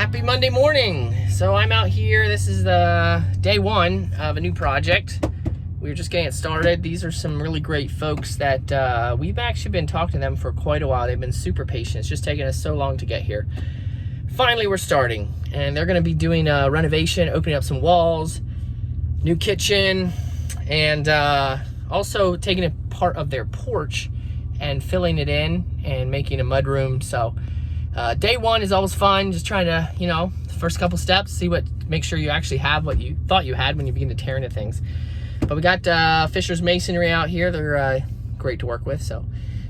Happy Monday morning. So I'm out here. This is the day one of a new project. We're just getting it started. These are some really great folks that we've actually been talking to them for quite a while. They've been super patient. It's just taken us so long to get here. Finally, we're starting, and they're gonna be doing a renovation, opening up some walls, new kitchen, and also taking a part of their porch and filling it in and making a mudroom. So day one is always fun, just trying to, the first couple steps, make sure you actually have what you thought you had when you begin to tear into things. But we got Fisher's Masonry out here. They're great to work with, so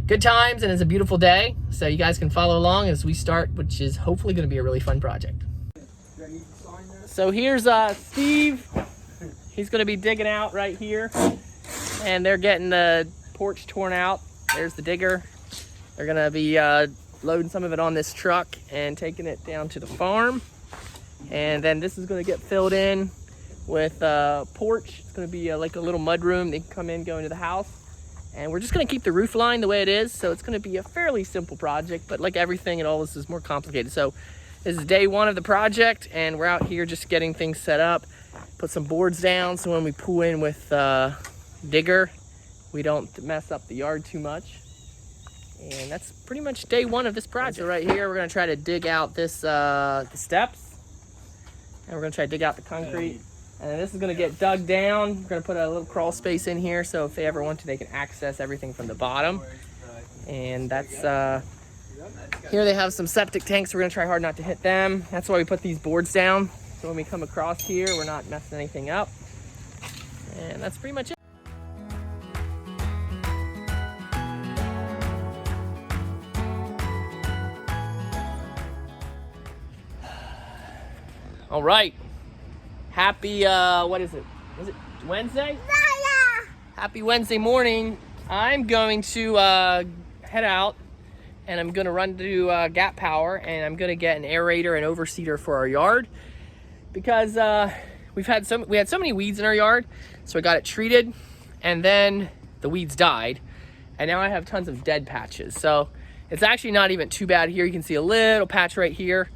good times, and it's a beautiful day. So you guys can follow along as we start, which is hopefully gonna be a really fun project. So here's Steve. He's gonna be digging out right here, and they're getting the porch torn out. There's the digger. They're gonna be loading some of it on this truck and taking it down to the farm. And then this is gonna get filled in with Porch. It's gonna be like a little mud room. They can come in, go into the house. And we're just gonna keep the roof line the way it is. So it's gonna be a fairly simple project, but like everything, it always is more complicated. So this is day one of the project, and we're out here just getting things set up. Put some boards down so when we pull in with digger, we don't mess up the yard too much. And that's pretty much day one of this project. So right here, we're gonna try to dig out this the steps, and we're gonna try to dig out the concrete. And this is gonna get dug down. We're gonna put a little crawl space in here, so if they ever want to, they can access everything from the bottom. And that's here they have some septic tanks. We're gonna try hard not to hit them. That's why we put these boards down, so when we come across here, we're not messing anything up. And that's pretty much it. All right, happy, what is it? Is it Wednesday? Yeah. Happy Wednesday morning. I'm going to head out, and I'm gonna run to Gap Power, and I'm gonna get an aerator and overseeder for our yard, because we had so many weeds in our yard, so I got it treated, and then the weeds died, and now I have tons of dead patches. So it's actually not even too bad here. You can see a little patch right here,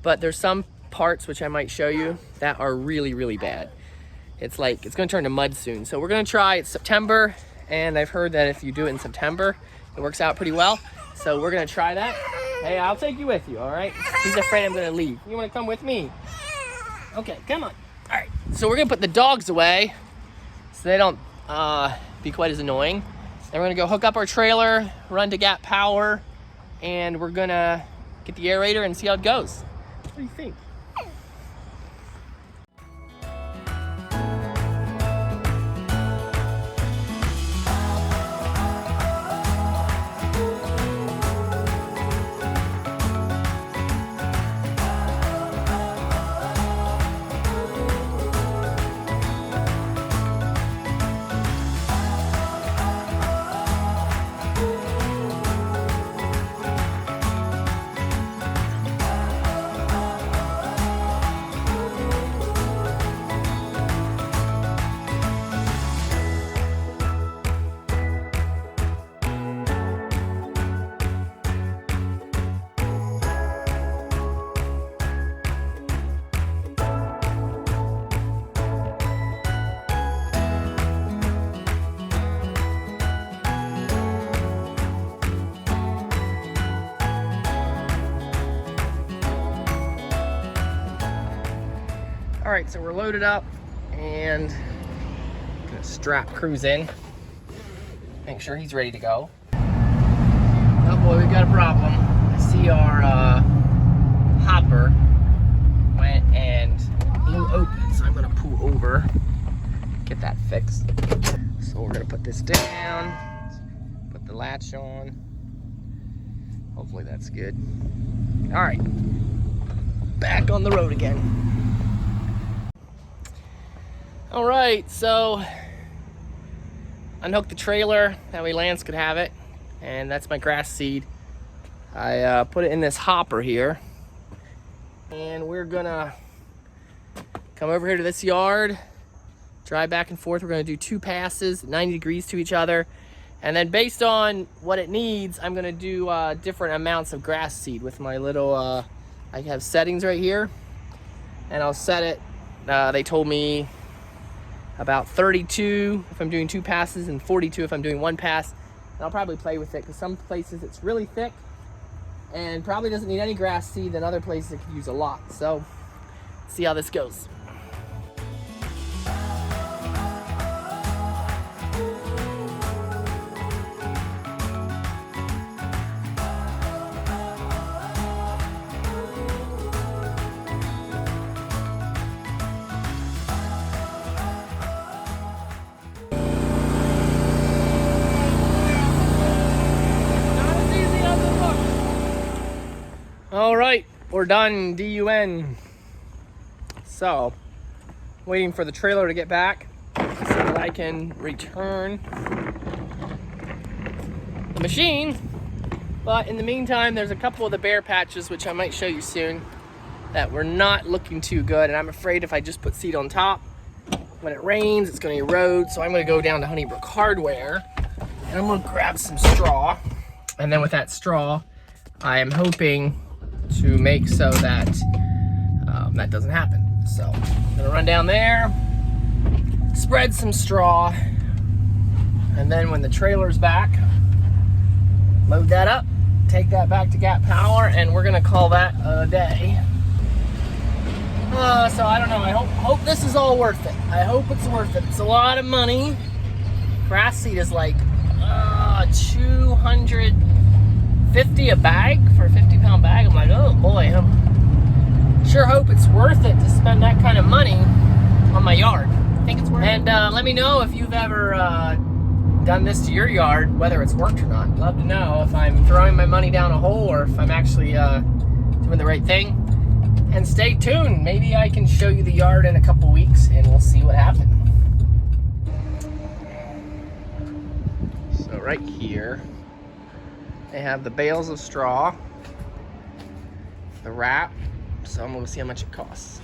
but there's some parts, which I might show you, that are really, really bad. It's gonna turn to mud soon. So we're gonna try, it's September, and I've heard that if you do it in September, it works out pretty well. So we're gonna try that. Hey, I'll take you with you, all right? He's afraid I'm gonna leave. You wanna come with me? Okay, come on. All right, so we're gonna put the dogs away so they don't be quite as annoying. Then we're gonna go hook up our trailer, run to Gap Power, and we're gonna get the aerator and see how it goes. What do you think? All right, so we're loaded up and gonna strap Cruz in. Make sure he's ready to go. Oh boy, we've got a problem. I see our hopper went and blew open, so I'm gonna pull over, get that fixed. So we're gonna put this down, put the latch on. Hopefully that's good. All right, back on the road again. All right, so unhook the trailer, that way Lance could have it, and that's my grass seed. I put it in this hopper here, and we're gonna come over here to this yard, drive back and forth. We're gonna do 2 passes, 90 degrees to each other, and then based on what it needs, I'm gonna do different amounts of grass seed with my little I have settings right here, and I'll set it. They told me about 32 if I'm doing 2 passes and 42 if I'm doing 1 pass. And I'll probably play with it because some places it's really thick and probably doesn't need any grass seed, and other places it could use a lot. So see how this goes. All right, we're done, DUN. So, waiting for the trailer to get back so that I can return the machine. But in the meantime, there's a couple of the bare patches, which I might show you soon, that were not looking too good. And I'm afraid if I just put seed on top, when it rains, it's gonna erode. So I'm gonna go down to Honeybrook Hardware and I'm gonna grab some straw. And then with that straw, I am hoping to make so that that doesn't happen. So I'm gonna run down there, spread some straw, and then when the trailer's back, load that up, take that back to Gap Power, and we're gonna call that a day. So I don't know, I hope this is all worth it. I hope it's worth it. It's a lot of money. Grass seed is like $250 a bag for a 50-pound bag. I'm like, oh boy, I sure hope it's worth it to spend that kind of money on my yard. I think it's worth it. And let me know if you've ever done this to your yard, whether it's worked or not. I'd love to know if I'm throwing my money down a hole or if I'm actually doing the right thing. And stay tuned. Maybe I can show you the yard in a couple weeks and we'll see what happens. So right here, they have the bales of straw, the wrap, so I'm gonna see how much it costs.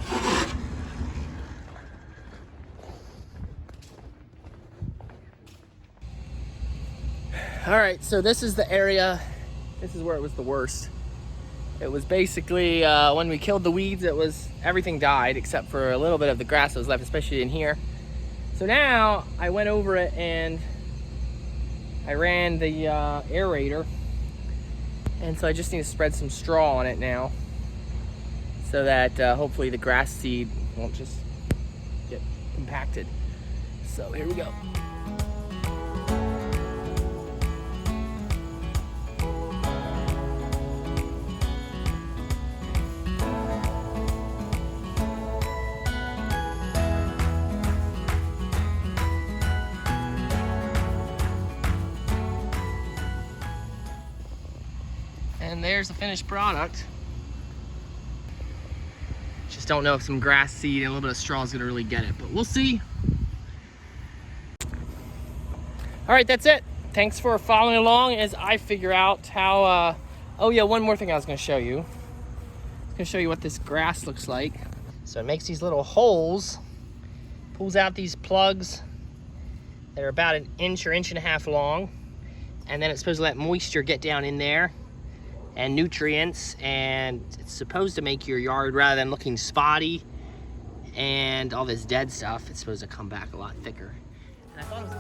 All right, so this is the area, this is where it was the worst. It was basically, when we killed the weeds, everything died except for a little bit of the grass that was left, especially in here. So now I went over it and I ran the aerator. And so I just need to spread some straw on it now so that hopefully the grass seed won't just get compacted. So here we go. And there's the finished product. Just don't know if some grass seed and a little bit of straw is gonna really get it, but we'll see. All right, that's it. Thanks for following along as I figure out how, oh yeah, one more thing I was gonna show you. I was gonna show you what this grass looks like. So it makes these little holes, pulls out these plugs that are about an inch or inch and a half long, and then it's supposed to let moisture get down in there and nutrients, and it's supposed to make your yard, rather than looking spotty and all this dead stuff, it's supposed to come back a lot thicker. And I thought it was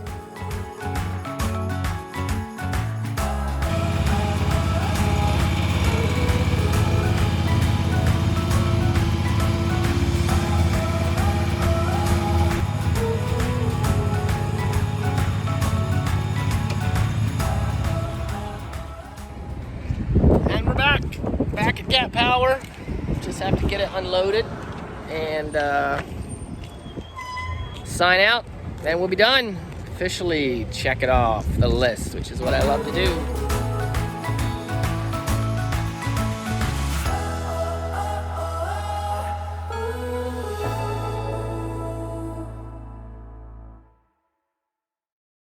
back at Gap Power. Just have to get it unloaded and sign out, and we'll be done. Officially check it off the list, which is what I love to do.